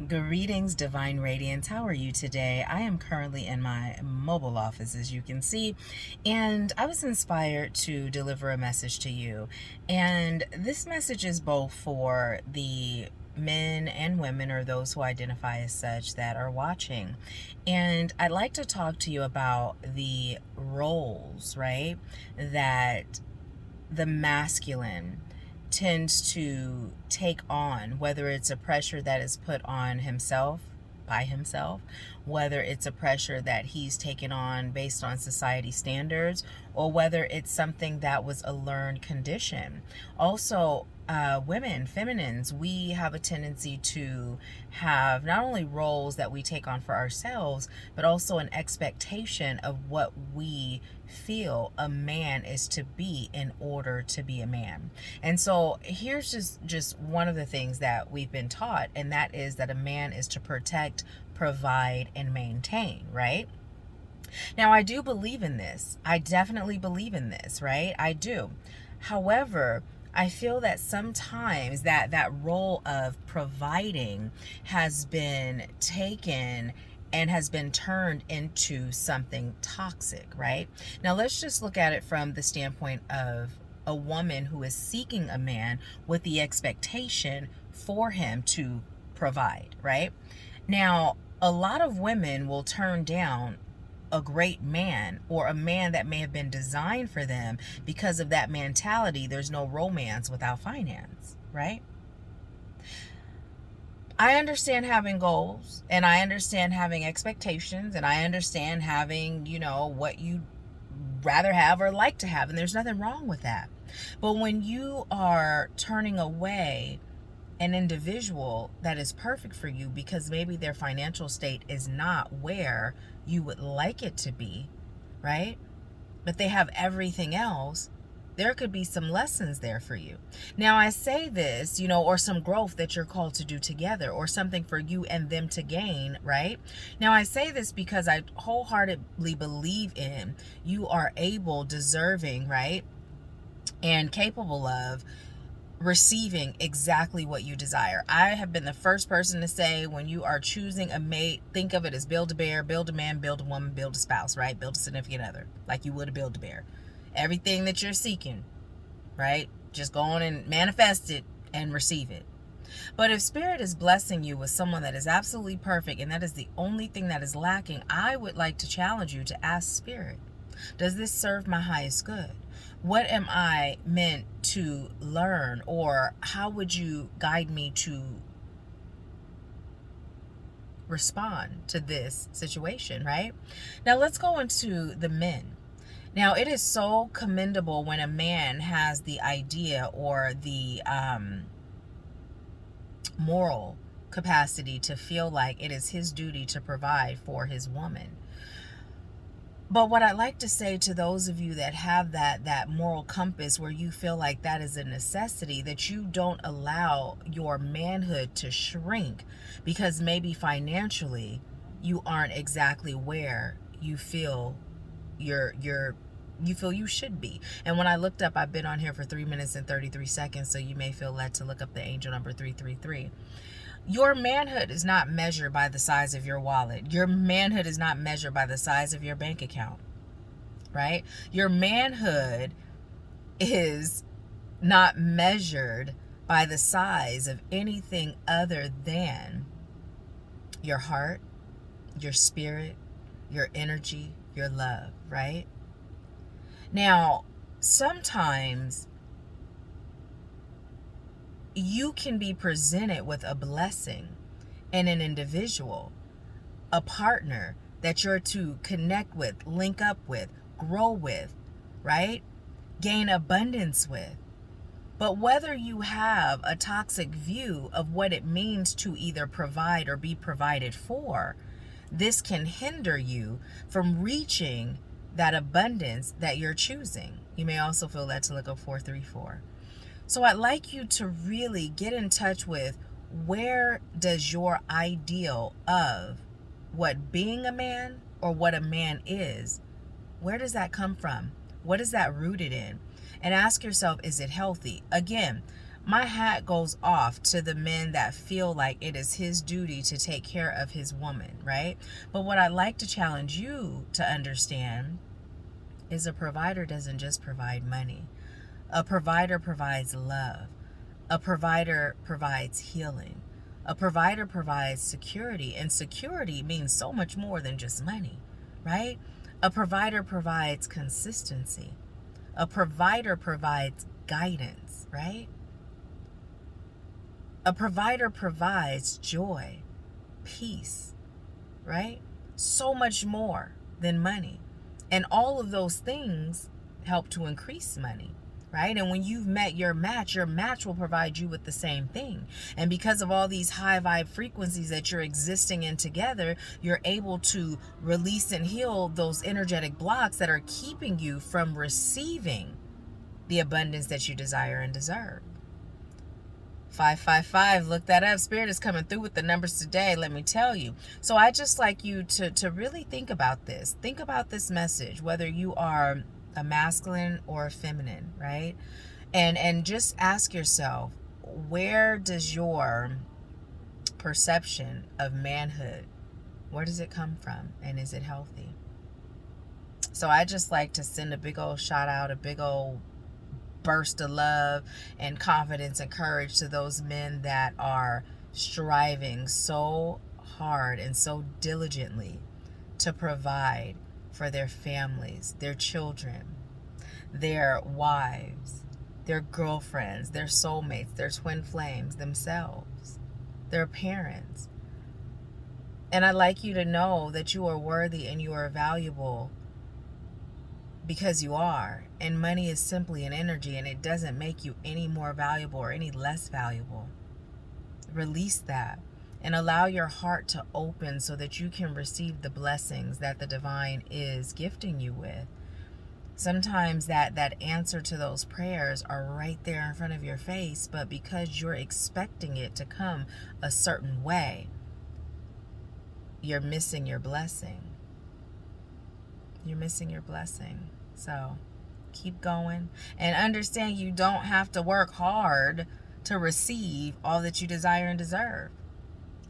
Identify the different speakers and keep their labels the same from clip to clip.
Speaker 1: Greetings, Divine Radiance. How are you today? I am currently in my mobile office, as you can see, and I was inspired to deliver a message to you. And this message is both for the men and women, or those who identify as such, that are watching. And I'd like to talk to you about the roles, right, that the masculine tends to take on, whether it's a pressure that is put on himself by himself, whether it's a pressure that he's taken on based on society standards, or whether it's something that was a learned condition. Also, women, feminines, we have a tendency to have not only roles that we take on for ourselves, but also an expectation of what we feel a man is to be in order to be a man. And so here's just one of the things that we've been taught, and that is that a man is to protect, provide, and maintain, right? Now, I do believe in this. I definitely believe in this, right? I do. However, I feel that sometimes that role of providing has been taken and has been turned into something toxic, right? Now, let's just look at it from the standpoint of a woman who is seeking a man with the expectation for him to provide, right? Now, a lot of women will turn down a great man, or a man that may have been designed for them, because of that mentality. There's no romance without finance, right? I understand having goals, and I understand having expectations, and I understand having, what you rather have or like to have, and there's nothing wrong with that. But when you are turning away an individual that is perfect for you because maybe their financial state is not where you would like it to be, right? But they have everything else, there could be some lessons there for you. Now, I say this, or some growth that you're called to do together, or something for you and them to gain, right? Now, I say this because I wholeheartedly believe in you are able, deserving, right, and capable of receiving exactly what you desire. I have been the first person to say, when you are choosing a mate, think of it as build a bear, build a man, build a woman, build a spouse, right? Build a significant other, like you would a build a bear. Everything that you're seeking, right? Just go on and manifest it and receive it. But if Spirit is blessing you with someone that is absolutely perfect, and that is the only thing that is lacking, I would like to challenge you to ask Spirit, does this serve my highest good? What am I meant to learn? Or how would you guide me to respond to this situation, right? Now, let's go into the men. Now, it is so commendable when a man has the idea or the moral capacity to feel like it is his duty to provide for his woman. But what I'd like to say to those of you that have that moral compass where you feel like that is a necessity, that you don't allow your manhood to shrink because maybe financially you aren't exactly where you feel you should be. And when I looked up, I've been on here for 3 minutes and 33 seconds, so you may feel led to look up the angel number 333. Your manhood is not measured by the size of your wallet. Your manhood is not measured by the size of your bank account, right? Your manhood is not measured by the size of anything other than your heart, your spirit, your energy, your love, right? Now, sometimes you can be presented with a blessing and an individual, a partner that you're to connect with, link up with, grow with, right? Gain abundance with. But whether you have a toxic view of what it means to either provide or be provided for, this can hinder you from reaching that abundance that you're choosing. You may also feel that to look up 434. So I'd like you to really get in touch with, where does your ideal of what being a man or what a man is, where does that come from? What is that rooted in? And ask yourself, is it healthy? Again, My hat goes off to the men that feel like it is his duty to take care of his woman, right? But what I'd like to challenge you to understand is a provider doesn't just provide money. A provider provides love. A provider provides healing. A provider provides security, and security means so much more than just money, right? A provider provides consistency. A provider provides guidance, right? A provider provides joy, peace, right? So much more than money. And all of those things help to increase money, right? And when you've met your match will provide you with the same thing. And because of all these high vibe frequencies that you're existing in together, you're able to release and heal those energetic blocks that are keeping you from receiving the abundance that you desire and deserve. 555, look that up. Spirit is coming through with the numbers today, let me tell you. So I just like you to really think about this. Think about this message, whether you are a masculine or a feminine, right? And just ask yourself, where does your perception of manhood, where does it come from? And is it healthy? So I just like to send a big old shout out, a big old burst of love and confidence and courage to those men that are striving so hard and so diligently to provide for their families, their children, their wives, their girlfriends, their soulmates, their twin flames, themselves, their parents. And I'd like you to know that you are worthy and you are valuable, because you are. And money is simply an energy, and it doesn't make you any more valuable or any less valuable. Release that and allow your heart to open so that you can receive the blessings that the divine is gifting you with. Sometimes that answer to those prayers are right there in front of your face, but because you're expecting it to come a certain way, you're missing your blessing. You're missing your blessing. So keep going and understand you don't have to work hard to receive all that you desire and deserve.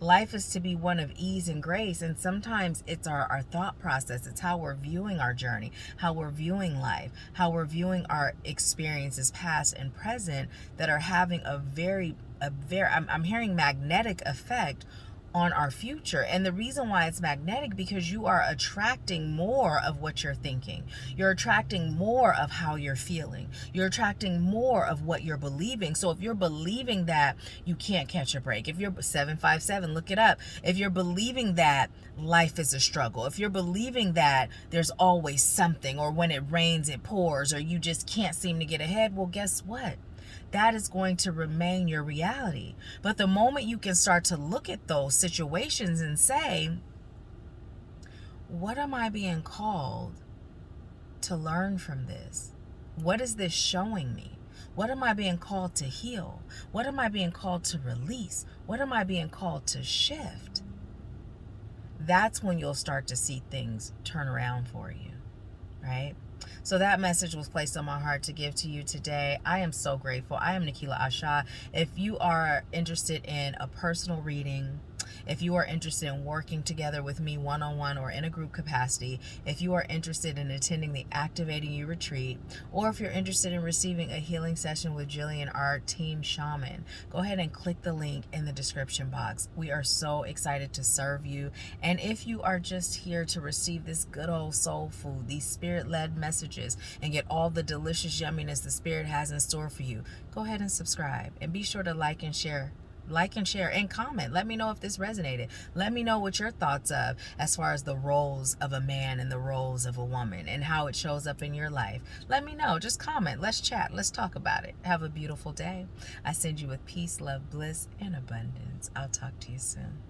Speaker 1: Life is to be one of ease and grace, and sometimes it's our thought process. It's how we're viewing our journey, how we're viewing life, how we're viewing our experiences past and present that are having a very I'm hearing magnetic effect on our future. And the reason why it's magnetic, because you are attracting more of what you're thinking. You're attracting more of how you're feeling. You're attracting more of what you're believing. So if you're believing that you can't catch a break, if you're 757, look it up. If you're believing that life is a struggle, if you're believing that there's always something, or when it rains it pours, or you just can't seem to get ahead, well, guess what? That is going to remain your reality. But the moment you can start to look at those situations and say, what am I being called to learn from this? What is this showing me? What am I being called to heal? What am I being called to release? What am I being called to shift? That's when you'll start to see things turn around for you, right? So that message was placed on my heart to give to you today. I am so grateful. I am Nahkila Asha. If you are interested in a personal reading, if you are interested in working together with me one-on-one or in a group capacity, if you are interested in attending the Activating You retreat, or if you're interested in receiving a healing session with Gillian, our team shaman, go ahead and click the link in the description box. We are so excited to serve you. And if you are just here to receive this good old soul food, these spirit-led messages, and get all the delicious yumminess the spirit has in store for you, go ahead and subscribe, and be sure to like and share and comment. Let me know if this resonated. Let me know what your thoughts of as far as the roles of a man and the roles of a woman and how it shows up in your life. Let me know. Just comment. Let's chat. Let's talk about it. Have a beautiful day. I send you with peace, love, bliss, and abundance. I'll talk to you soon.